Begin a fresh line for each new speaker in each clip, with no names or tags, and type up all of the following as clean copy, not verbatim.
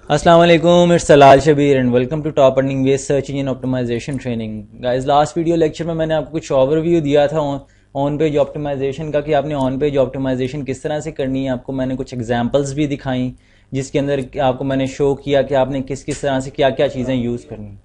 अस्सलाम वालेकुम, it's Salal Shabir and welcome to top earning ways search engine optimisation training. Guys, last video lecture में मैंने आपको कुछ ओवरव्यू दिया था ऑन पेज ऑप्टिमाइजेशन का कि आपने ऑन पेज ऑप्टिमाइजेशन किस तरह से करनी है। आपको मैंने कुछ एग्जांपल्स भी दिखाई जिसके अंदर आपको मैंने शो किया कि आपने किस किस तरह से क्या क्या चीज़ें यूज़ करनी।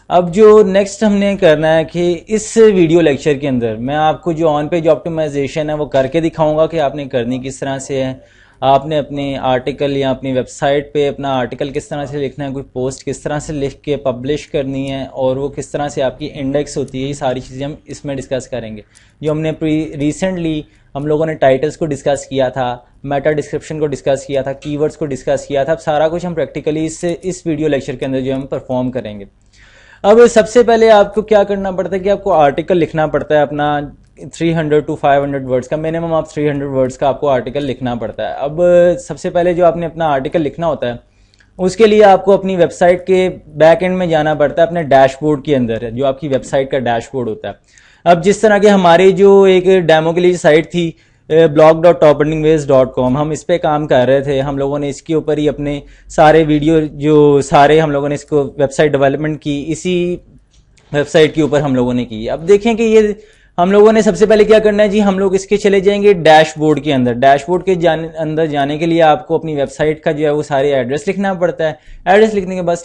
अब जो नेक्स्ट हमने करना है कि इस वीडियो लेक्चर के अंदर मैं आपको जो ऑन पेज ऑप्टिमाइजेशन है वो करके दिखाऊंगा कि आपने करनी किस तरह से है। आपने अपने आर्टिकल या अपनी वेबसाइट पे अपना आर्टिकल किस तरह से लिखना है, कोई पोस्ट किस तरह से लिख के पब्लिश करनी है और वो किस तरह से आपकी इंडेक्स होती है, ये सारी चीज़ें हम इसमें डिस्कस करेंगे। जो हमने रिसेंटली हम लोगों ने टाइटल्स को डिस्कस किया था, मेटा डिस्क्रिप्शन को डिस्कस किया था, कीवर्ड्स को डिस्कस किया था, अब सारा कुछ हम प्रैक्टिकली इस वीडियो लेक्चर के अंदर जो हम परफॉर्म करेंगे। अब सबसे पहले आपको क्या करना पड़ता है कि आपको आर्टिकल लिखना पड़ता है अपना 300 to 500 वर्ड्स का, मिनिमम आप 300 वर्ड्स का आपको आर्टिकल लिखना पड़ता है। अब सबसे पहले जो आपने अपना आर्टिकल लिखना होता है उसके लिए आपको अपनी वेबसाइट के बैक एंड में जाना पड़ता है, अपने डैशबोर्ड के अंदर जो आपकी वेबसाइट का डैशबोर्ड होता है। अब जिस तरह के हमारी जो एक डेमो के लिए साइट थी blog.toperningways.com, हम इस पे काम कर रहे थे। हम लोगों ने इसके ऊपर ही अपने सारे वीडियो जो सारे हम लोगों ने इसको वेबसाइट डेवलपमेंट की इसी वेबसाइट के ऊपर हम लोगों ने की। अब देखें कि ये हम लोगों ने सबसे पहले क्या करना है जी, हम लोग इसके चले जाएंगे डैशबोर्ड के अंदर। डैशबोर्ड के अंदर जाने के लिए आपको अपनी वेबसाइट का जो है वो सारे एड्रेस लिखना पड़ता है। एड्रेस लिखने के बाद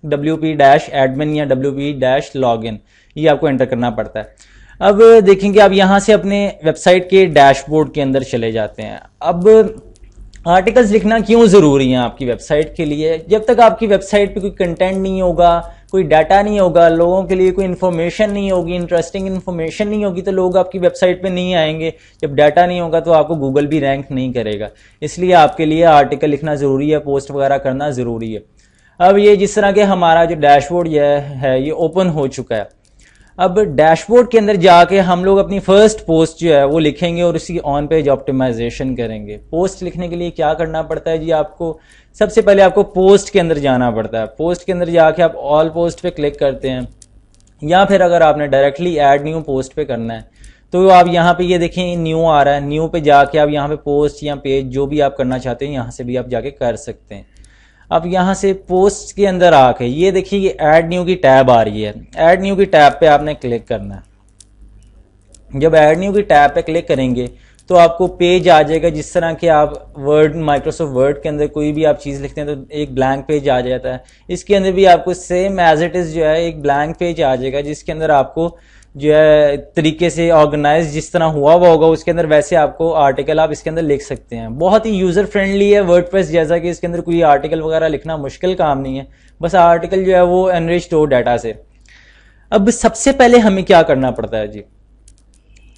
/wp-admin या wp-login ये आपको एंटर करना पड़ता है। अब देखेंगे आप यहां से अपने वेबसाइट के डैशबोर्ड के अंदर चले जाते हैं। अब आर्टिकल्स लिखना क्यों ज़रूरी है आपकी वेबसाइट के लिए? जब तक आपकी वेबसाइट पे कोई कंटेंट नहीं होगा, कोई डाटा नहीं होगा, लोगों के लिए कोई इन्फॉर्मेशन नहीं होगी, इंटरेस्टिंग इन्फॉर्मेशन नहीं होगी, तो लोग आपकी वेबसाइट पे नहीं आएंगे। जब डाटा नहीं होगा तो आपको गूगल भी रैंक नहीं करेगा। इसलिए आपके लिए आर्टिकल लिखना ज़रूरी है, पोस्ट वगैरह करना ज़रूरी है। अब ये जिस तरह के हमारा जो डैशबोर्ड है ये ओपन हो चुका है। अब डैशबोर्ड के अंदर जाके हम लोग अपनी फर्स्ट पोस्ट जो है वो लिखेंगे और उसकी ऑन पेज ऑप्टिमाइजेशन करेंगे। पोस्ट लिखने के लिए क्या करना पड़ता है जी, आपको सबसे पहले आपको पोस्ट के अंदर जाना पड़ता है। पोस्ट के अंदर जाके आप ऑल पोस्ट पे क्लिक करते हैं, या फिर अगर आपने डायरेक्टली ऐड न्यू पोस्ट पे करना है तो आप यहाँ पे ये देखें न्यू आ रहा है, न्यू पे जाके आप यहाँ पे पोस्ट या पेज जो भी आप करना चाहते हैं यहाँ से भी आप जाके कर सकते हैं। अब यहाँ से पोस्ट के अंदर आके ये देखिए ये ऐड न्यू की टैब आ रही है। ऐड न्यू की टैब पे आपने क्लिक करना है। जब ऐड न्यू की टैब पे क्लिक करेंगे तो आपको पेज आ जाएगा जिस तरह के आप वर्ड माइक्रोसॉफ्ट वर्ड के अंदर कोई भी आप चीज़ लिखते हैं तो एक ब्लैंक पेज आ जाता है। इसके अंदर भी आपको सेम एज इट इज़ जो है एक ब्लैंक पेज आ जाएगा जिसके अंदर आपको जो है तरीके से ऑर्गेनाइज जिस तरह हुआ होगा उसके अंदर वैसे आपको आर्टिकल आप इसके अंदर लिख सकते हैं। बहुत ही यूज़र फ्रेंडली है वर्डप्रेस जैसा कि इसके अंदर कोई आर्टिकल वगैरह लिखना मुश्किल काम नहीं है, बस आर्टिकल जो है वो एनरिच्ड हो डाटा से। अब सबसे पहले हमें क्या करना पड़ता है जी,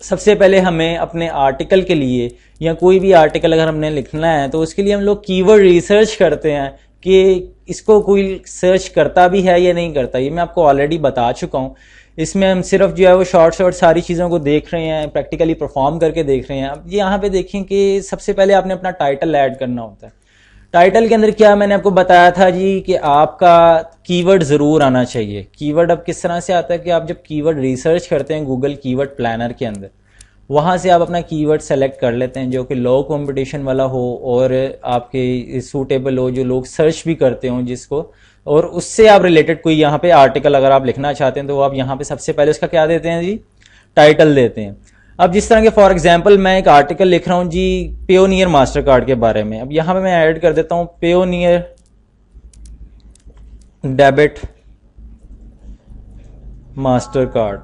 सबसे पहले हमें अपने आर्टिकल के लिए या कोई भी आर्टिकल अगर हमने लिखना है तो उसके लिए हम लोग कीवर्ड रिसर्च करते हैं कि इसको कोई सर्च करता भी है या नहीं करता। ये मैं आपको ऑलरेडी बता चुका हूँ। इसमें हम सिर्फ जो है वो शॉर्ट सारी चीज़ों को देख रहे हैं, प्रैक्टिकली परफॉर्म करके देख रहे हैं। अब यहाँ पे देखें कि सबसे पहले आपने अपना टाइटल ऐड करना होता है। टाइटल के अंदर क्या मैंने आपको बताया था जी कि आपका कीवर्ड ज़रूर आना चाहिए। कीवर्ड अब किस तरह से आता है कि आप जब कीवर्ड रिसर्च करते हैं गूगल कीवर्ड प्लानर के अंदर, वहाँ से आप अपना कीवर्ड सेलेक्ट कर लेते हैं जो कि लो कंपटीशन वाला हो और आपके सूटेबल हो, जो लोग सर्च भी करते हो जिसको, और उससे आप रिलेटेड कोई यहाँ पे आर्टिकल अगर आप लिखना चाहते हैं तो आप यहाँ पे सबसे पहले उसका क्या देते हैं जी, टाइटल देते हैं। अब जिस तरह के फॉर एग्जांपल मैं एक आर्टिकल लिख रहा हूँ जी पेयोनियर मास्टर कार्ड के बारे में। अब यहाँ पे मैं ऐड कर देता हूँ पेयोनियर डेबिट मास्टर कार्ड।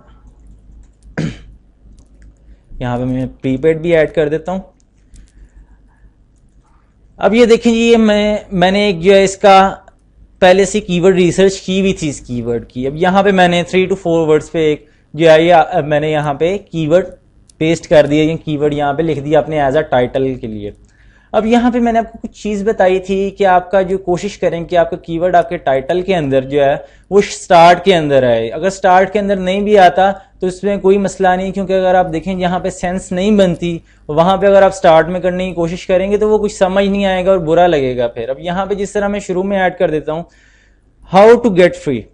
यहाँ पे मैं प्रीपेड भी ऐड कर देता हूँ। अब ये देखें जी, ये मैंने एक जो है इसका पहले से कीवर्ड रिसर्च की हुई थी इस कीवर्ड की। अब यहाँ पे मैंने 3 to 4 वर्ड्स पे एक जो है ये मैंने यहाँ पे कीवर्ड पेस्ट कर दिया, ये कीवर्ड यहाँ पे लिख दिया अपने एज अ टाइटल के लिए। अब यहाँ पे मैंने आपको कुछ चीज़ बताई थी कि आपका जो कोशिश करें कि आपका कीवर्ड आपके टाइटल के अंदर जो है वो स्टार्ट के अंदर आए। अगर स्टार्ट के अंदर नहीं भी आता तो इसमें कोई मसला नहीं, क्योंकि अगर आप देखें यहाँ पे सेंस नहीं बनती, वहां पे अगर आप स्टार्ट में करने की कोशिश करेंगे तो वो कुछ समझ नहीं आएगा और बुरा लगेगा फिर। अब यहाँ पे जिस तरह मैं शुरू में ऐड कर देता हूँ हाउ टू गेट फ्री।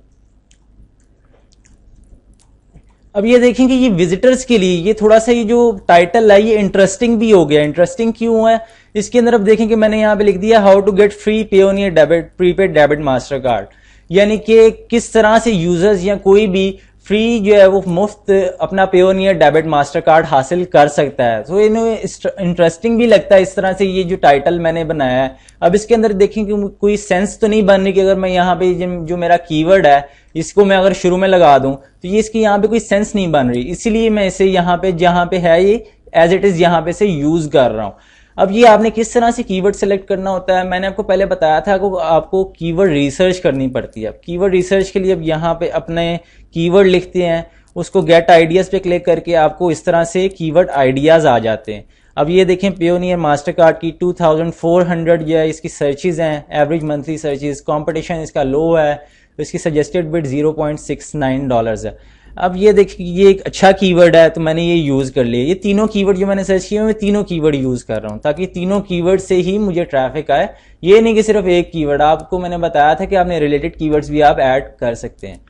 अब ये देखें कि ये विजिटर्स के लिए ये थोड़ा सा ये जो टाइटल है ये इंटरेस्टिंग भी हो गया। इंटरेस्टिंग क्यों है, इसके अंदर अब देखें कि मैंने यहाँ पे लिख दिया how to get free Payoneer debit prepaid debit master card, यानी कि किस तरह से यूजर्स या कोई भी फ्री जो है वो मुफ्त अपना पेयोनियर डेबिट मास्टर कार्ड हासिल कर सकता है। तो इन्हें इंटरेस्टिंग भी लगता है इस तरह से ये जो टाइटल मैंने बनाया है। अब इसके अंदर देखें कि कोई सेंस तो नहीं बन रही कि अगर मैं यहाँ पे जो मेरा कीवर्ड है इसको मैं अगर शुरू में लगा दूं तो ये इसकी यहाँ पे कोई सेंस नहीं बन रही, इसीलिए मैं इसे यहाँ पे जहां पे है ये एज इट इज यहाँ पे से यूज कर रहा हूं। अब ये आपने किस तरह से कीवर्ड सेलेक्ट करना होता है, मैंने आपको पहले बताया था कि आपको कीवर्ड रिसर्च करनी पड़ती है। अब कीवर्ड रिसर्च के लिए अब यहाँ पे अपने कीवर्ड लिखते हैं, उसको गेट आइडियाज पे क्लिक करके आपको इस तरह से कीवर्ड आइडियाज आ जाते हैं। अब ये देखें पेयोनियर मास्टर कार्ड की 2400 जो है इसकी सर्चेज हैं, एवरेज मंथली सर्चेज, कंपटीशन इसका लो है, तो इसकी सजेस्टेड बिड $0.69 है। अब ये देखिए ये एक अच्छा कीवर्ड है तो मैंने ये यूज कर लिया। ये तीनों कीवर्ड जो मैंने सर्च किए मैं तीनों कीवर्ड यूज कर रहा हूं ताकि तीनों कीवर्ड से ही मुझे ट्रैफिक आए, ये नहीं कि सिर्फ एक कीवर्ड। आपको मैंने बताया था कि आपने रिलेटेड कीवर्ड्स भी आप ऐड कर सकते हैं।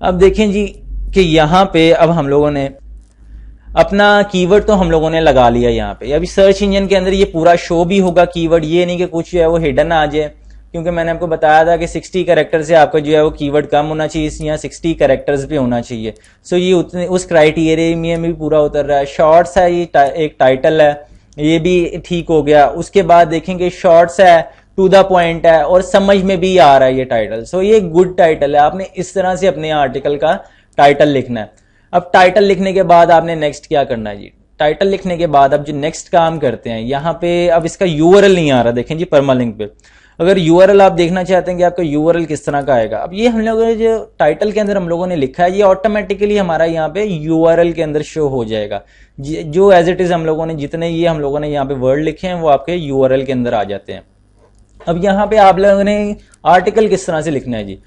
अब देखें जी कि यहाँ पे अब हम लोगों ने अपना कीवर्ड तो हम लोगों ने लगा लिया यहाँ पे। अभी सर्च इंजन के अंदर ये पूरा शो भी होगा कीवर्ड, ये नहीं कि कुछ जो है वो हिडन आ जाए, क्योंकि मैंने आपको बताया था कि 60 कैरेक्टर से आपका जो है वो कीवर्ड कम होना चाहिए, इस यहाँ 60 कैरेक्टर्स पे होना चाहिए। सो ये उतने उस क्राइटेरिया में भी पूरा उतर रहा है। शॉर्ट्स है, ये एक टाइटल है, ये भी ठीक हो गया। उसके बाद देखेंगे शॉर्ट्स है, टू द पॉइंट है और समझ में भी आ रहा है ये टाइटल। सो ये गुड टाइटल है। आपने इस तरह से अपने आर्टिकल का टाइटल लिखना है। अब टाइटल लिखने के बाद आपने नेक्स्ट क्या करना है जी, टाइटल लिखने के बाद अब जो नेक्स्ट काम करते हैं यहाँ पे, अब इसका यूआरएल नहीं आ रहा, देखें जी परमालिंक पे। अगर यूआरएल आप देखना चाहते हैं कि आपका यूआरएल किस तरह का आएगा, अब ये हम लोगों ने जो टाइटल के अंदर हम लोगों ने लिखा है ये ऑटोमेटिकली हमारा यहाँ पे यूआरएल के अंदर शो हो जाएगा। जो एज इट इज हम लोगों ने जितने ये हम लोगों ने यहाँ पे वर्ड लिखे हैं वो आपके यूआरएल के अंदर आ जाते हैं। अब यहाँ पे आप लोगों ने आर्टिकल किस तरह से लिखना है जी,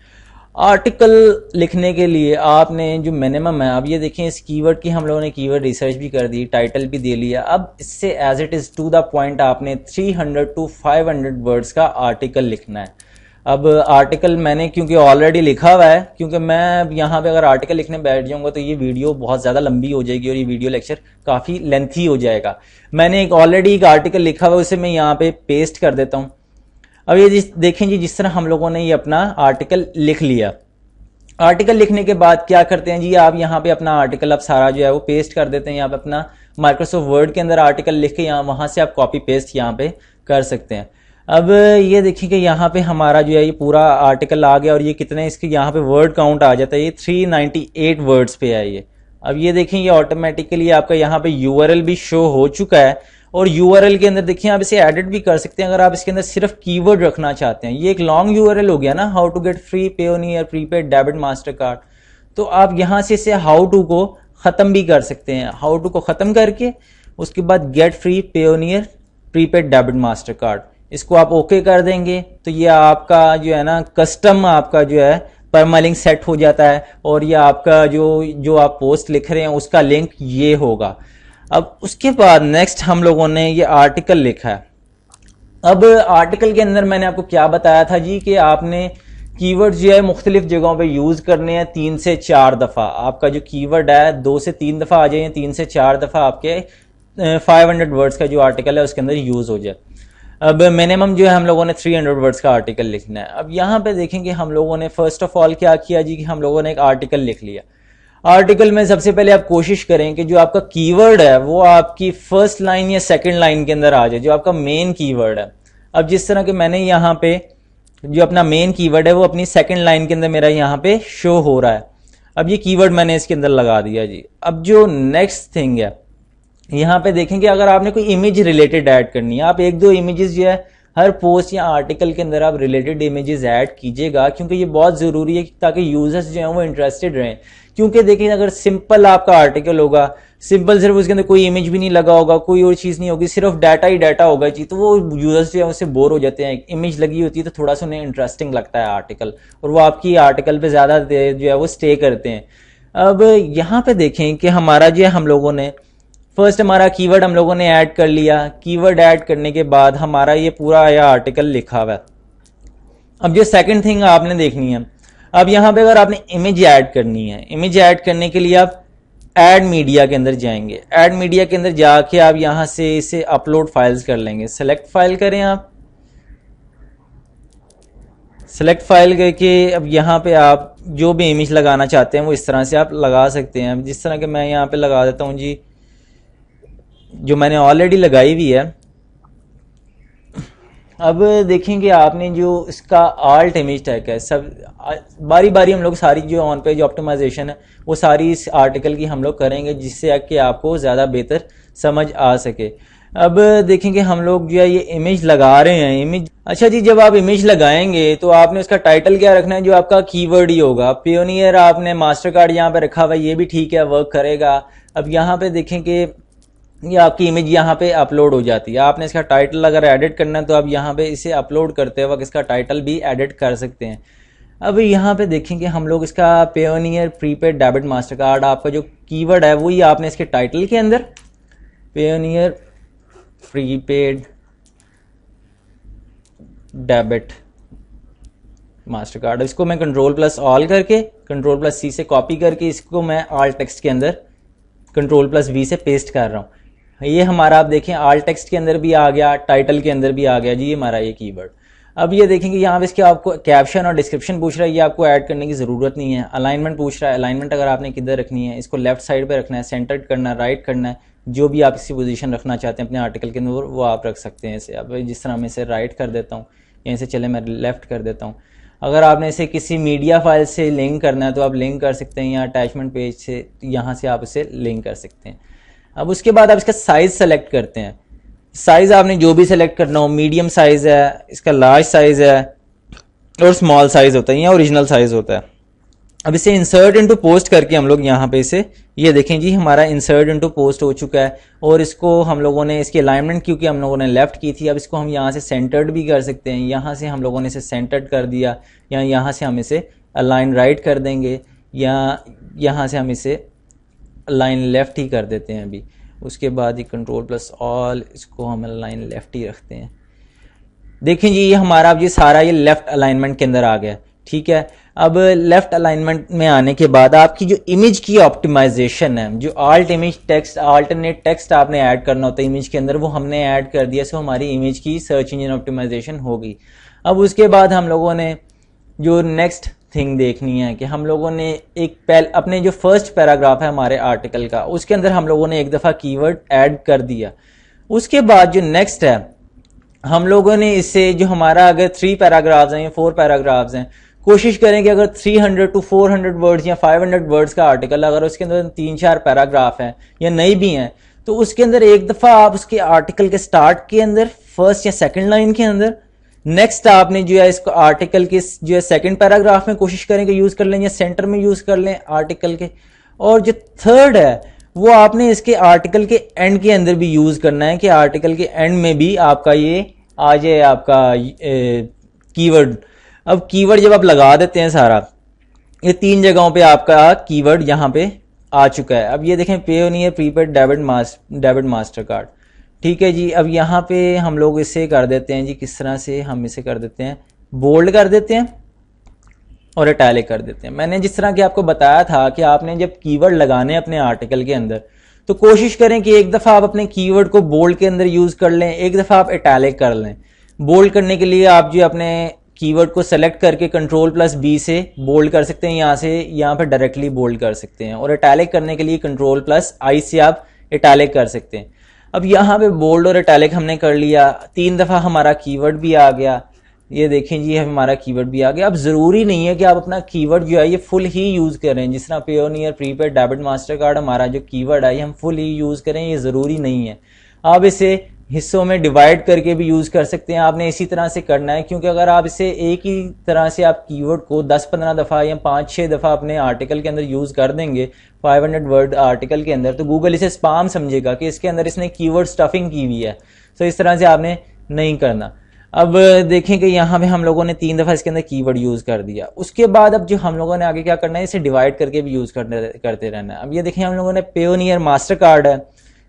आर्टिकल लिखने के लिए आपने जो मिनिमम है, अब ये देखें इस कीवर्ड की हम लोगों ने कीवर्ड रिसर्च भी कर दी, टाइटल भी दे लिया। अब इससे as it is to the point आपने 300 to 500 वर्ड्स का आर्टिकल लिखना है। अब आर्टिकल मैंने क्योंकि ऑलरेडी लिखा हुआ है, क्योंकि मैं यहाँ पे अगर आर्टिकल लिखने बैठ जाऊंगा तो ये वीडियो बहुत ज्यादा लंबी हो जाएगी और ये वीडियो लेक्चर काफी लेंथी हो जाएगा। मैंने ऑलरेडी एक आर्टिकल लिखा हुआ है, उसे मैं यहाँ पे पेस्ट कर देता हूँ। अब ये देखें जी जिस तरह हम लोगों ने ये अपना आर्टिकल लिख लिया। आर्टिकल लिखने के बाद क्या करते हैं जी, आप यहाँ पे अपना आर्टिकल अब सारा जो है वो पेस्ट कर देते हैं। यहाँ पे अपना माइक्रोसॉफ्ट वर्ड के अंदर आर्टिकल लिख के यहाँ वहां से आप कॉपी पेस्ट यहाँ पे कर सकते हैं। अब ये देखिए कि यहाँ पे हमारा जो है ये पूरा आर्टिकल आ गया और ये कितने इसके यहाँ पे वर्ड काउंट आ जाता है, ये 398 वर्ड्स पे है ये। अब ये देखें ये ऑटोमेटिकली आपका यहाँ पे यूआरएल भी शो हो चुका है और यूआरएल के अंदर देखिए आप इसे एडिट भी कर सकते हैं अगर आप इसके अंदर सिर्फ कीवर्ड रखना चाहते हैं। ये एक लॉन्ग यूआरएल हो गया ना, how to get free Payoneer prepaid debit master card, तो आप यहां से इसे हाउ टू को खत्म भी कर सकते हैं। हाउ टू को खत्म करके उसके बाद gate free Payoneer prepaid debit master card, इसको आप ओके कर देंगे तो ये आपका जो है ना कस्टम आपका जो है परमालिंक सेट हो जाता है और ये आपका जो आप पोस्ट लिख रहे हैं उसका लिंक ये होगा। अब उसके बाद नेक्स्ट हम लोगों ने ये आर्टिकल लिखा है। अब आर्टिकल के अंदर मैंने आपको क्या बताया था जी कि आपने कीवर्ड जो है मुख्तलिफ जगहों पे यूज करने हैं 3 से 4 दफा। आपका जो कीवर्ड है 2 से 3 दफा आ जाए, 3 से 4 दफा आपके 500 वर्ड्स का जो आर्टिकल है उसके अंदर यूज हो जाए। अब मिनिमम जो है हम लोगों ने 300 वर्ड्स का आर्टिकल लिखना है। अब यहाँ पे देखेंगे हम लोगों ने फर्स्ट ऑफ ऑल क्या किया जी कि हम लोगों ने एक आर्टिकल लिख लिया। आर्टिकल में सबसे पहले आप कोशिश करें कि जो आपका कीवर्ड है वो आपकी फर्स्ट लाइन या सेकंड लाइन के अंदर आ जाए, जो आपका मेन कीवर्ड है। अब जिस तरह के मैंने यहाँ पे जो अपना मेन कीवर्ड है वो अपनी सेकंड लाइन के अंदर मेरा यहाँ पे शो हो रहा है। अब ये कीवर्ड मैंने इसके अंदर लगा दिया जी। अब जो नेक्स्ट थिंग है यहाँ पे देखेंगे अगर आपने कोई इमेज रिलेटेड ऐड करनी है, आप 1-2 इमेजेस जो है हर पोस्ट या आर्टिकल के अंदर आप रिलेटेड इमेजेस ऐड कीजिएगा, क्योंकि ये बहुत जरूरी है ताकि यूजर्स जो हैं वो इंटरेस्टेड रहें। क्योंकि देखिए अगर सिंपल आपका आर्टिकल होगा, सिंपल सिर्फ उसके अंदर कोई इमेज भी नहीं लगा होगा, कोई और चीज नहीं होगी, सिर्फ डाटा ही डाटा होगा जी, तो वो यूजर्स जो है उससे बोर हो जाते हैं। इमेज लगी होती है तो थोड़ा सा उन्हें इंटरेस्टिंग लगता है आर्टिकल और वो आपकी आर्टिकल पे ज्यादा देर जो है वो स्टे करते हैं। अब यहाँ पे देखें कि हमारा जो है हम लोगों ने फर्स्ट हमारा कीवर्ड हम लोगों ने ऐड कर लिया। कीवर्ड ऐड करने के बाद हमारा ये पूरा आया आर्टिकल लिखा हुआ है। अब जो सेकंड थिंग आपने देखनी है, अब यहाँ पे अगर आपने इमेज ऐड करनी है, इमेज ऐड करने के लिए आप ऐड मीडिया के अंदर जाएंगे। ऐड मीडिया के अंदर जाके आप यहाँ से इसे अपलोड फाइल्स कर लेंगे। सेलेक्ट फाइल करें आप, सेलेक्ट फाइल करके अब यहाँ पे आप जो भी इमेज लगाना चाहते हैं वो इस तरह से आप लगा सकते हैं। जिस तरह के मैं यहाँ पे लगा देता हूँ जी, जो मैंने ऑलरेडी लगाई हुई है। अब देखेंगे आपने जो इसका आल्ट इमेज टैग है, सब बारी बारी हम लोग सारी जो ऑन पेज ऑप्टिमाइजेशन है वो सारी इस आर्टिकल की हम लोग करेंगे, जिससे कि आपको ज़्यादा बेहतर समझ आ सके। अब देखेंगे हम लोग जो है ये इमेज लगा रहे हैं। इमेज, अच्छा जी, जब आप इमेज लगाएंगे तो आपने उसका टाइटल क्या रखना है, जो आपका कीवर्ड ही होगा। पियोनियर आपने मास्टर कार्ड यहाँ पे रखा हुआ है, ये भी ठीक है, वर्क करेगा। अब यहाँ पे देखेंगे ये आपकी इमेज यहाँ पे अपलोड हो जाती है। आपने इसका टाइटल अगर एडिट करना है तो आप यहाँ पे इसे अपलोड करते वक्त इसका टाइटल भी एडिट कर सकते हैं। अब यहाँ पे देखेंगे हम लोग इसका pioneer prepaid debit master card, आपका जो कीवर्ड है वही आपने इसके टाइटल के अंदर pioneer prepaid debit master card, इसको मैं कंट्रोल+ऑल करके कंट्रोल+C से कॉपी करके इसको मैं ऑल टेक्स्ट के अंदर कंट्रोल+V से पेस्ट कर रहा हूँ। ये हमारा आप देखें ऑल टेक्स्ट के अंदर भी आ गया, टाइटल के अंदर भी आ गया जी हमारा ये कीवर्ड। अब ये देखेंगे यहाँ पे इसके आपको कैप्शन और डिस्क्रिप्शन पूछ रहा है, ये आपको ऐड करने की ज़रूरत नहीं है। अलाइनमेंट पूछ रहा है, अलाइनमेंट अगर आपने किधर रखनी है, इसको लेफ्ट साइड पे रखना है, सेंटर्ड करना है, राइट करना है, जो भी आप इसी पोजीशन रखना चाहते हैं अपने आर्टिकल के अंदर वो आप रख सकते हैं इसे। अब जिस तरह मैं इसे राइट कर देता हूँ, यहीं से चले मैं लेफ्ट कर देता हूँ। अगर आपने इसे किसी मीडिया फाइल से लिंक करना है तो आप लिंक कर सकते हैं, या अटैचमेंट पेज से यहाँ से आप इसे लिंक कर सकते हैं। अब उसके बाद आप इसका साइज सेलेक्ट करते हैं। साइज आपने जो भी सेलेक्ट करना हो, मीडियम साइज है, इसका लार्ज साइज है और स्मॉल साइज होता है, या ओरिजिनल साइज होता है। अब इसे इंसर्ट इनटू पोस्ट करके हम लोग यहाँ पे इसे, ये देखें जी हमारा इंसर्ट इनटू पोस्ट हो चुका है। और इसको हम लोगों ने इसकी अलाइनमेंट क्योंकि हम लोगों ने लेफ्ट की थी, अब इसको हम यहाँ से सेंटर्ड भी कर सकते हैं। यहाँ से हम लोगों ने इसे सेंटर्ड कर दिया, या यहाँ से हम इसे अलाइन राइट कर देंगे, या यहाँ से हम इसे अलाइन लेफ्ट ही कर देते हैं अभी। उसके बाद ये कंट्रोल+ऑल, इसको हम अलाइन लेफ्ट ही रखते हैं। देखें जी ये हमारा अब ये सारा ये लेफ्ट अलाइनमेंट के अंदर आ गया, ठीक है। अब लेफ्ट अलाइनमेंट में आने के बाद आपकी जो इमेज की ऑप्टिमाइजेशन है, जो alt image text, alternate text आपने ऐड करना होता है इमेज के अंदर, वो हमने ऐड कर दिया। सो हमारी इमेज की सर्च इंजन ऑप्टिमाइजेशन हो गई। अब उसके बाद हम लोगों ने जो नेक्स्ट थिंग देखनी है कि हम लोगों ने एक अपने जो फर्स्ट पैराग्राफ है हमारे आर्टिकल का, उसके अंदर हम लोगों ने एक दफ़ा कीवर्ड ऐड कर दिया। उसके बाद जो नेक्स्ट है हम लोगों ने इसे, जो हमारा अगर 3 पैराग्राफ्स हैं या 4 पैराग्राफ्स हैं, कोशिश करें कि अगर 300 to 400 वर्ड्स या 500 वर्ड्स का आर्टिकल, अगर उसके अंदर 3-4 पैराग्राफ हैं या नहीं भी हैं, तो उसके अंदर एक दफ़ा आप उसके आर्टिकल के स्टार्ट के अंदर फर्स्ट या सेकंड लाइन के अंदर, नेक्स्ट आपने जो है इसको आर्टिकल के जो है सेकंड पैराग्राफ में कोशिश करें कि यूज़ कर लें, या सेंटर में यूज़ कर लें आर्टिकल के। और जो थर्ड है वो आपने इसके आर्टिकल के एंड के अंदर भी यूज़ करना है, कि आर्टिकल के एंड में भी आपका ये आ जाए आपका कीवर्ड। अब कीवर्ड जब आप लगा देते हैं सारा, ये 3 जगहों पे आपका कीवर्ड यहाँ पे आ चुका है। अब ये देखें pioneer prepaid debit master card, ठीक है जी। अब यहाँ पे हम लोग इसे कर देते हैं जी, किस तरह से हम इसे कर देते हैं, बोल्ड कर देते हैं और इटैलिक कर देते हैं। मैंने जिस तरह कि आपको बताया था कि आपने जब कीवर्ड लगाने अपने आर्टिकल के अंदर, तो कोशिश करें कि एक दफ़ा आप अपने कीवर्ड को बोल्ड के अंदर यूज़ कर लें, एक दफ़ा आप इटैलिक कर लें। बोल्ड करने के लिए आप जो अपने कीवर्ड को सेलेक्ट करके कंट्रोल+B से बोल्ड कर सकते हैं, यहाँ से यहाँ पे डायरेक्टली बोल्ड कर सकते हैं। और इटैलिक करने के लिए कंट्रोल+I से आप इटैलिक कर सकते हैं। अब यहाँ पे बोल्ड और इटैलिक हमने कर लिया, 3 दफ़ा हमारा कीवर्ड भी आ गया। ये देखें जी हमारा कीवर्ड भी आ गया। अब ज़रूरी नहीं है कि आप अपना कीवर्ड जो है ये फुल ही यूज़ करें। जिस तरह pioneer prepaid debit master card हमारा जो कीवर्ड है ये हम फुल ही यूज़ करें, ये ज़रूरी नहीं है। आप इसे हिस्सों में डिवाइड करके भी यूज़ कर सकते हैं। आपने इसी तरह से करना है, क्योंकि अगर आप इसे एक ही तरह से आप कीवर्ड को 10-15 दफ़ा या 5-6 दफ़ा अपने आर्टिकल के अंदर यूज़ कर देंगे 500 वर्ड आर्टिकल के अंदर, तो गूगल इसे स्पैम समझेगा कि इसके अंदर इसने कीवर्ड स्टफिंग की हुई है। तो इस तरह से आपने नहीं करना। अब देखें कि यहाँ पे हम लोगों ने 3 दफ़ा इसके अंदर कीवर्ड यूज़ कर दिया। उसके बाद अब जो हम लोगों ने आगे क्या करना है, इसे डिवाइड करके भी यूज़ करते रहना है। अब ये देखें हम लोगों ने पियोनियर मास्टर कार्ड है,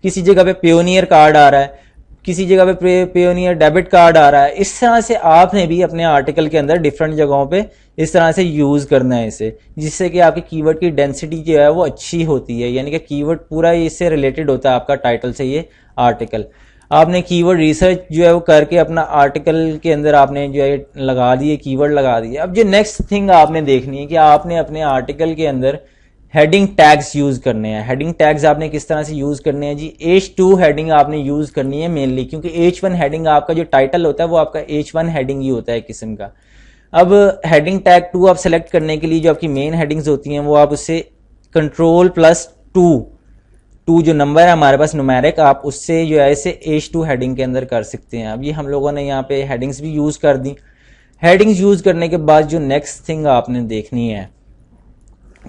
किसी जगह पे पियोनियर कार्ड आ रहा है, किसी जगह पे पेयोनियर डेबिट कार्ड आ रहा है। इस तरह से आपने भी अपने आर्टिकल के अंदर डिफरेंट जगहों पे इस तरह से यूज़ करना है इसे, जिससे कि आपकी कीवर्ड की डेंसिटी जो है वो अच्छी होती है, यानी कि कीवर्ड पूरा इससे रिलेटेड होता है आपका टाइटल से ये आर्टिकल। आपने कीवर्ड रिसर्च जो है वो करके अपना आर्टिकल के अंदर आपने जो है लगा दिए, कीवर्ड लगा दिए। अब जो नेक्स्ट थिंग आपने देखनी है कि आपने अपने आर्टिकल के अंदर हेडिंग टैग्स यूज करने हैं। हेडिंग टैग्स आपने किस तरह से यूज करने हैं जी, H2 हेडिंग आपने यूज करनी है मेनली, क्योंकि H1 हेडिंग आपका जो टाइटल होता है वो आपका H1 हेडिंग ही होता है किस्म का। अब हेडिंग टैग 2 आप सेलेक्ट करने के लिए जो आपकी मेन हेडिंग्स होती हैं वो आप उससे Ctrl+2 जो नंबर है हमारे पास न्यूमेरिक, आप उससे जो है इसे H2 हेडिंग के अंदर कर सकते हैं। अब ये हम लोगों ने यहाँ पे हेडिंग्स भी यूज कर दी। हेडिंग्स यूज करने के बाद जो नेक्स्ट थिंग आपने देखनी है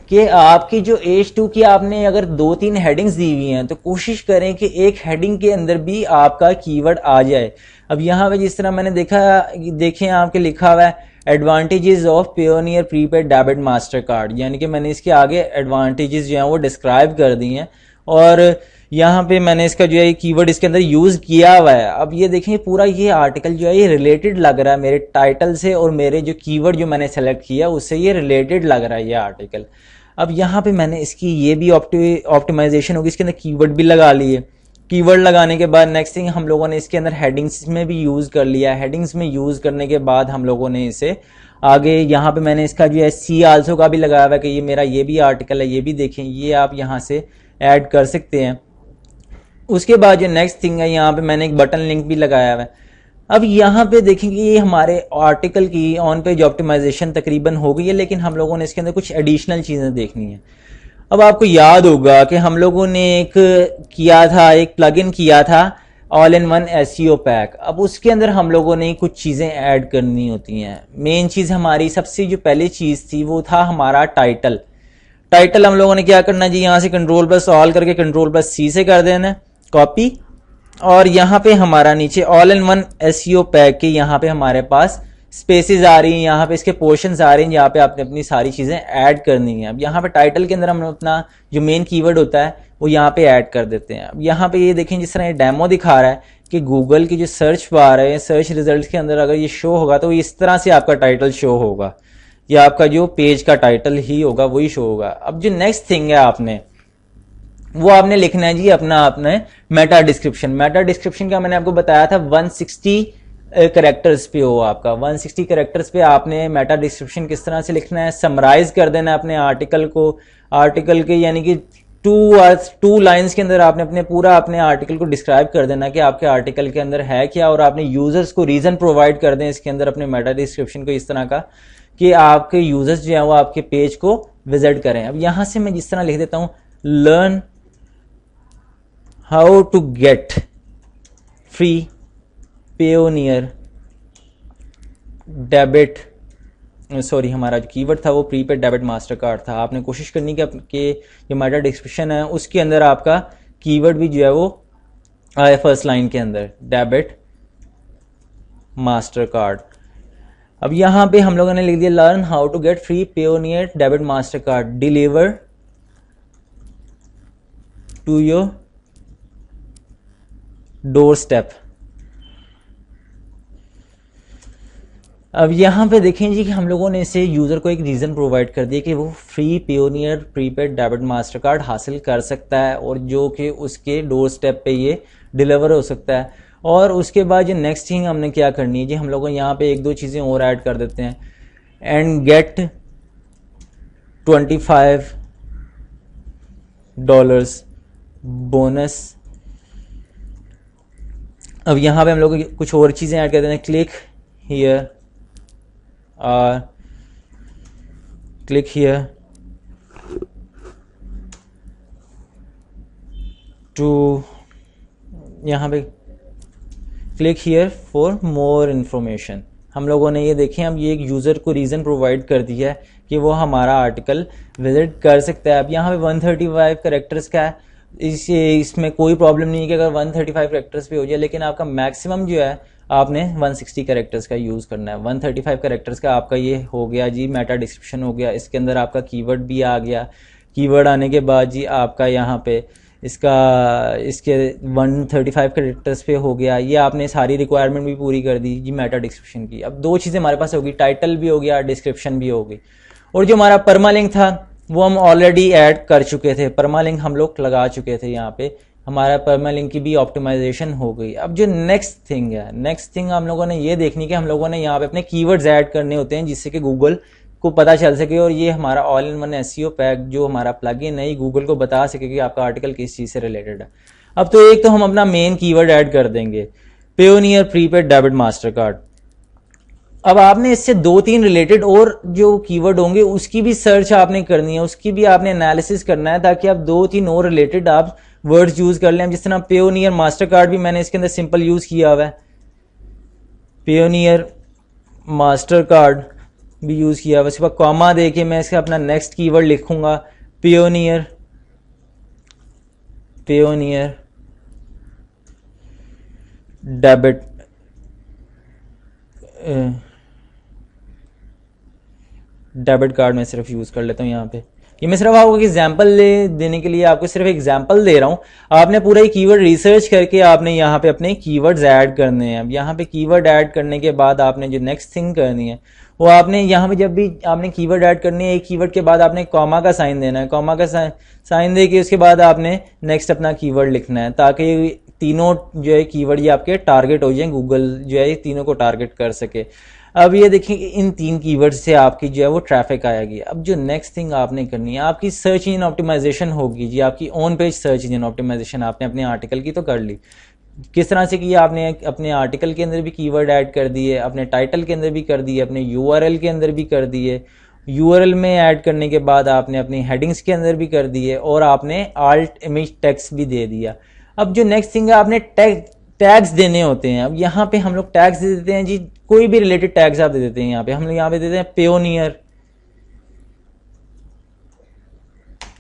कि आपकी जो H2 की आपने अगर 2-3 हेडिंग्स दी हुई हैं तो कोशिश करें कि एक हेडिंग के अंदर भी आपका कीवर्ड आ जाए। अब यहाँ पे जिस तरह मैंने देखें आपके लिखा हुआ है advantages of Payoneer prepaid debit master card, यानी कि मैंने इसके आगे एडवांटेजेस जो हैं वो डिस्क्राइब कर दी हैं और यहाँ पे मैंने इसका जो है कीवर्ड इसके अंदर यूज किया हुआ है। अब ये देखें पूरा ये आर्टिकल जो है ये रिलेटेड लग रहा है मेरे टाइटल से और मेरे जो कीवर्ड जो मैंने सेलेक्ट किया उससे ये रिलेटेड लग रहा है ये आर्टिकल। अब यहाँ पे मैंने इसकी ये भी ऑप्टिमाइजेशन होगी, इसके अंदर कीवर्ड भी लगा लिए। कीवर्ड लगाने के बाद नेक्स्ट थिंग हम लोगों ने इसके अंदर हेडिंग्स में भी यूज कर लिया। हेडिंग्स में यूज करने के बाद हम लोगों ने इसे आगे यहाँ पे मैंने इसका जो है सी आल्सो का भी लगाया हुआ है कि ये मेरा ये भी आर्टिकल है, ये भी देखें, ये आप यहाँ से ऐड कर सकते हैं। उसके बाद जो नेक्स्ट थिंग है यहाँ पे मैंने एक बटन लिंक भी लगाया हुआ है। अब यहाँ पे देखेंगे ये हमारे आर्टिकल की ऑन पेज ऑप्टिमाइजेशन तकरीबन हो गई है, लेकिन हम लोगों ने इसके अंदर कुछ एडिशनल चीजें देखनी है। अब आपको याद होगा कि हम लोगों ने एक प्लगइन किया था all in one SEO pack. अब उसके अंदर हम लोगों ने कुछ चीजें ऐड करनी होती हैं। मेन चीज हमारी सबसे जो पहली चीज थी वो था हमारा टाइटल। टाइटल हम लोगों ने क्या करना जी, यहाँ से Ctrl+Alt करके Ctrl+C से कर देना कॉपी, और यहाँ पे हमारा नीचे all in one SEO pack के यहाँ पे हमारे पास स्पेसेस आ रही हैं, यहाँ पे इसके पोर्शंस आ रहे हैं, यहाँ पे आपने अपनी सारी चीजें ऐड करनी है। अब यहाँ पे टाइटल के अंदर हम अपना जो मेन कीवर्ड होता है वो यहाँ पे ऐड कर देते हैं। अब यहाँ पे ये देखें जिस तरह ये डेमो दिखा रहा है कि गूगल की जो सर्च बार है, सर्च रिजल्ट के अंदर अगर ये शो होगा तो इस तरह से आपका टाइटल शो होगा, या आपका जो पेज का टाइटल ही होगा वही शो होगा। अब जो नेक्स्ट थिंग है आपने लिखना है जी अपने मेटा डिस्क्रिप्शन। मेटा डिस्क्रिप्शन का मैंने आपको बताया था 160 कैरेक्टर्स पे हो आपका। 160 कैरेक्टर्स पे आपने मेटा डिस्क्रिप्शन किस तरह से लिखना है, समराइज कर देना है अपने आर्टिकल के यानी कि 2 लाइंस के अंदर आपने अपने आर्टिकल को डिस्क्राइब कर देना कि आपके आर्टिकल के अंदर है क्या, और आपने यूजर्स को रीजन प्रोवाइड कर दें इसके अंदर अपने मेटा डिस्क्रिप्शन को इस तरह का कि आपके यूजर्स जो है वो आपके पेज को विजिट करें। अब यहां से मैं जिस तरह लिख देता हूं learn how to get free Payoneer debit, sorry हमारा जो कीवर्ड था वो प्रीपेड डेबिट मास्टर कार्ड था। आपने कोशिश करनी कि जो मेटा डिस्क्रिप्शन है उसके अंदर आपका कीवर्ड भी जो है वो आए फर्स्ट लाइन के अंदर, डेबिट मास्टर कार्ड। अब यहां पे हम लोगों ने लिख दिया learn how to get free Payoneer debit master card deliver to your door step. अब यहां पे देखें जी कि हम लोगों ने इसे यूजर को एक रीजन प्रोवाइड कर दिया कि वो free Payoneer prepaid debit master card हासिल कर सकता है और जो कि उसके डोर स्टेप पे ये डिलीवर हो सकता है। और उसके बाद जो नेक्स्ट थिंग हमने क्या करनी है जी, हम लोगों यहाँ पे 1-2 चीजें और ऐड कर देते हैं एंड गेट $25 बोनस। अब यहाँ पे हम लोग कुछ और चीजें ऐड कर देते हैं, क्लिक हियर टू, यहाँ पे click here for more information. हम लोगों ने ये देखें अब ये एक यूजर को रीजन प्रोवाइड कर दिया है कि वो हमारा आर्टिकल विजिट कर सकता है। अब यहाँ पे 135 कैरेक्टर्स का है, इसमें कोई प्रॉब्लम नहीं है कि अगर 135 कैरेक्टर्स पे हो जाए, लेकिन आपका मैक्सिमम जो है आपने 160 कैरेक्टर्स का यूज करना है। 135 कैरेक्टर्स का आपका ये हो गया जी, मेटा डिस्क्रिप्शन हो गया, इसके अंदर आपका कीवर्ड भी आ गया। कीवर्ड आने के बाद जी आपका यहाँ पे इसका इसके 135 कैरेक्टर्स पे हो गया। ये आपने सारी रिक्वायरमेंट भी पूरी कर दी जी मेटा डिस्क्रिप्शन की। अब दो चीज़ें हमारे पास होगी, टाइटल भी हो गया, डिस्क्रिप्शन भी हो गई। और जो हमारा परमालिंक था वो हम ऑलरेडी ऐड कर चुके थे, परमालिंक हम लोग लगा चुके थे यहाँ पे, हमारा परमालिंक की भी ऑप्टिमाइजेशन हो गई। अब जो नेक्स्ट थिंग है, नेक्स्ट थिंग हम लोगों ने ये देखनी कि हम लोगों ने यहाँ पे अपने कीवर्ड्स ऐड करने होते हैं जिससे कि गूगल को पता चल सके और ये हमारा all in one SEO pack जो हमारा प्लगइन है गूगल को बता सके कि आपका आर्टिकल किस चीज़ से रिलेटेड है। अब तो एक तो हम अपना मेन कीवर्ड ऐड कर देंगे, Payoneer prepaid debit master card. अब आपने इससे 2-3 रिलेटेड और जो कीवर्ड होंगे उसकी भी सर्च आपने करनी है, उसकी भी आपने एनालिसिस करना है ताकि आप 2-3 और रिलेटेड आप वर्ड्स यूज कर लें। जिस तरह पेयोनियर मास्टर कार्ड भी मैंने इसके अंदर सिंपल यूज किया हुआ है, पेयोनियर मास्टर कार्ड भी यूज किया हुआ है। उसके बाद कॉमा देके मैं इसका अपना नेक्स्ट कीवर्ड लिखूंगा, पेयोनियर डेबिट कार्ड मैं सिर्फ यूज कर लेता हूं यहाँ पे। ये मैं सिर्फ आपको एग्जाम्पल देने के लिए आपको सिर्फ एग्जाम्पल दे रहा हूँ। आपने पूरा ही कीवर्ड रिसर्च करके आपने यहाँ पे अपने कीवर्ड्स ऐड करने हैं। अब यहाँ पे कीवर्ड ऐड करने के बाद आपने जो नेक्स्ट थिंग करनी है वो आपने यहाँ पे जब भी आपने कीवर्ड ऐड करनी है, एक कीवर्ड के बाद आपने कॉमा का साइन देना है, कॉमा का साइन दे के उसके बाद आपने नेक्स्ट अपना कीवर्ड लिखना है ताकि तीनों जो है कीवर्ड ये आपके टारगेट हो जाए, गूगल जो है तीनों को टारगेट कर सके। अब ये देखिए इन 3 कीवर्ड से आपकी जो है वो ट्रैफिक आएगी। अब जो नेक्स्ट थिंग आपने करनी है आपकी सर्च इंजन ऑप्टिमाइजेशन होगी जी, आपकी on page search engine optimisation आपने अपने आर्टिकल की तो कर ली। किस तरह से किया आपने, अपने आर्टिकल के अंदर भी कीवर्ड ऐड कर दिए, अपने टाइटल के अंदर भी कर दिए, अपने यूआरएल के अंदर भी कर दिए, यूआरएल में ऐड करने के बाद आपने अपनी हेडिंग्स के अंदर भी कर दिए और आपने आल्ट इमेज टेक्स्ट भी दे दिया। अब जो नेक्स्ट थिंग है आपने टैग्स देने होते हैं। अब यहाँ पे हम लोग टैग्स दे देते हैं जी, कोई भी रिलेटेड टैग्स आप दे देते हैं। यहाँ पे हम लोग यहाँ पे देते हैं पेयोनियर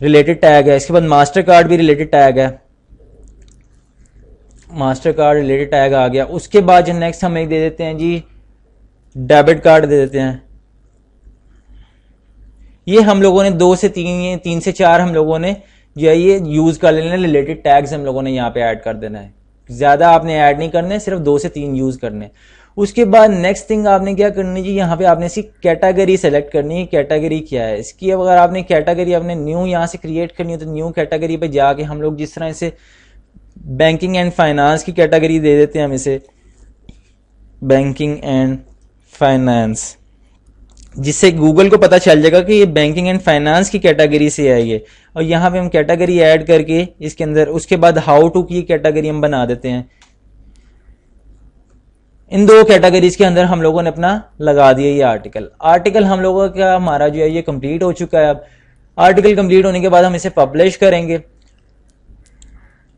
रिलेटेड टैग है, इसके बाद मास्टर कार्ड भी रिलेटेड टैग है, मास्टर कार्ड रिलेटेड टैग आ गया। उसके बाद जो नेक्स्ट हम एक दे देते हैं जी डेबिट कार्ड दे देते हैं। ये हम लोगों ने 2 से 3 से 4 हम लोगों ने जो है ये यूज कर लेना, रिलेटेड टैग्स हम लोगों ने यहाँ पे ऐड कर देना है। ज्यादा आपने ऐड नहीं करने, सिर्फ 2 से 3 यूज करने। उसके बाद नेक्स्ट थिंग आपने क्या करनी जी, यहाँ पे आपने इसकी कैटेगरी सेलेक्ट करनी है। कैटेगरी क्या है इसकी, अब अगर आपने कैटेगरी अपने न्यू यहाँ से क्रिएट करनी है तो न्यू कैटेगरी पे जाके हम लोग जिस तरह से बैंकिंग एंड फाइनेंस की कैटेगरी दे देते हैं हम इसे बैंकिंग एंड फाइनेंस, जिससे गूगल को पता चल जाएगा कि ये बैंकिंग एंड फाइनेंस की कैटेगरी से है ये। और यहाँ पे हम कैटेगरी ऐड करके इसके अंदर उसके बाद हाउ टू की कैटेगरी हम बना देते हैं। इन 2 कैटेगरीज के अंदर हम लोगों ने अपना लगा दिया ये आर्टिकल हम लोगों का हमारा जो है ये कंप्लीट हो चुका है। अब आर्टिकल कंप्लीट होने के बाद हम इसे पब्लिश करेंगे।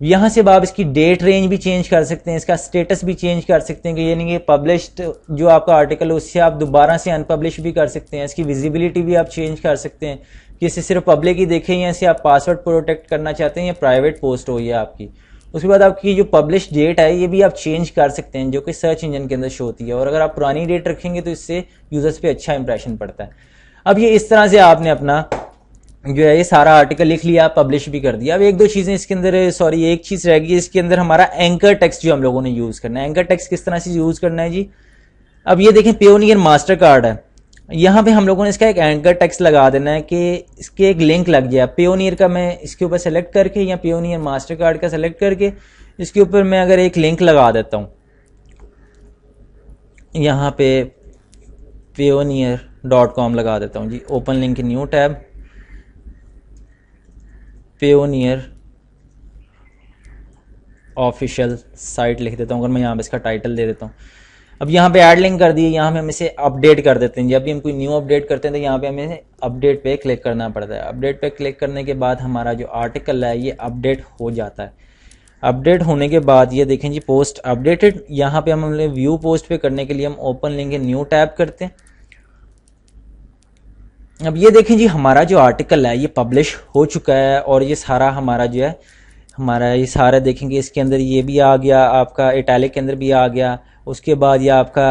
यहां से आप इसकी डेट रेंज भी चेंज कर सकते हैं, इसका स्टेटस भी चेंज कर सकते हैं कि ये नहीं कि पब्लिश्ड जो आपका आर्टिकल है उससे आप दोबारा से अनपब्लिश भी कर सकते हैं। इसकी विजिबिलिटी भी आप चेंज कर सकते हैं कि इसे सिर्फ पब्लिक ही देखें या इसे आप पासवर्ड प्रोटेक्ट करना चाहते हैं या प्राइवेट पोस्ट हो ये आपकी। उसके बाद आपकी जो पब्लिश डेट है ये भी आप चेंज कर सकते हैं जो कि सर्च इंजन के अंदर शो होती है। और अगर आप पुरानी डेट रखेंगे तो इससे यूजर्स पे अच्छा इंप्रेशन पड़ता है। अब ये इस तरह से आपने अपना जो है ये सारा आर्टिकल लिख लिया, पब्लिश भी कर दिया। अब 1-2 चीजें इसके अंदर, सॉरी एक चीज रह गई इसके अंदर, हमारा एंकर टेक्स्ट जो हम लोगों ने यूज करना है। एंकर टेक्स्ट किस तरह से यूज करना है जी, अब ये देखें पेयोनियर मास्टर कार्ड है, यहाँ पे हम लोगों ने इसका एक एंकर टेक्स्ट लगा देना है कि इसके एक लिंक लग जाए। पेयोनियर का मैं इसके ऊपर सेलेक्ट करके या पेयोनियर मास्टर कार्ड का सेलेक्ट करके इसके ऊपर मैं अगर एक लिंक लगा देता हूँ, यहाँ पे payoneer.com लगा देता हूँ जी, open link new tab, Payoneer official site लिख देता हूँ। अगर मैं यहाँ पे इसका टाइटल दे देता हूँ, अब यहाँ पे ऐड लिंक कर दिए, यहाँ पे हम इसे अपडेट कर देते हैं। जब भी हम कोई न्यू अपडेट करते हैं तो यहाँ पे हमें अपडेट पे क्लिक करना पड़ता है। अपडेट पे क्लिक करने के बाद हमारा जो आर्टिकल है ये अपडेट हो जाता है। अपडेट होने के बाद ये देखें जी पोस्ट अपडेटेड, यहाँ पे हम व्यू पोस्ट पे करने के लिए हम ओपन लिंक न्यू टैब करते हैं। अब ये देखें जी हमारा जो आर्टिकल है ये पब्लिश हो चुका है और ये सारा हमारा जो है हमारा ये सारा देखेंगे इसके अंदर ये भी आ गया, आपका इटैलिक के अंदर भी आ गया। उसके बाद ये आपका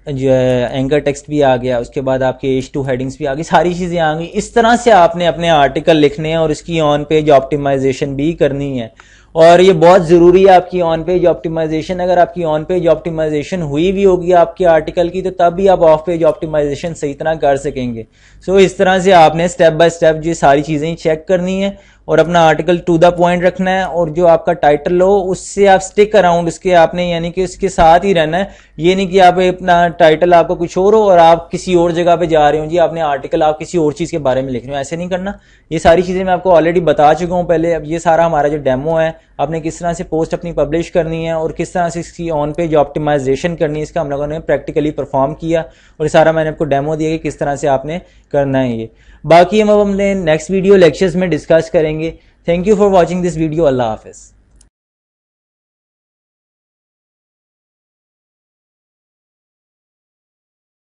जो है एंकर टेक्स्ट भी आ गया, उसके बाद आपके H2 हेडिंग्स भी आ गई, सारी चीज़ें आ गई। इस तरह से आपने अपने आर्टिकल लिखने हैं और इसकी ऑन पेज ऑप्टिमाइजेशन भी करनी है। और ये बहुत ज़रूरी है आपकी ऑन पेज ऑप्टिमाइजेशन। अगर आपकी ऑन पेज ऑप्टिमाइजेशन हुई भी होगी आपके आर्टिकल की, तो तब भी आप ऑफ पेज ऑप्टिमाइजेशन सही तरह कर सकेंगे। सो इस तरह से आपने स्टेप बाय स्टेप ये सारी चीज़ें चेक करनी है और अपना आर्टिकल टू द पॉइंट रखना है। और जो आपका टाइटल हो उससे आप स्टिक अराउंड उसके आपने यानी कि उसके साथ ही रहना है। ये नहीं कि आप अपना टाइटल आपका कुछ और हो और आप किसी और जगह पे जा रहे हो, जी आपने आर्टिकल आप किसी और चीज़ के बारे में लिख रहे हो, ऐसे नहीं करना। ये सारी चीज़ें मैं आपको ऑलरेडी बता चुका हूँ पहले। अब ये सारा हमारा जो डेमो है, आपने किस तरह से पोस्ट अपनी पब्लिश करनी है और किस तरह से इसकी ऑन पेज ऑप्टिमाइजेशन करनी है, इसका हम लोगों ने प्रैक्टिकली परफॉर्म किया और ये सारा मैंने आपको डेमो दिया कि किस तरह से आपने करना है ये। बाकी हम अब अपने नेक्स्ट वीडियो लेक्चर्स में डिस्कस करेंगे। Thank you for watching this video. अल्लाह हाफिज़।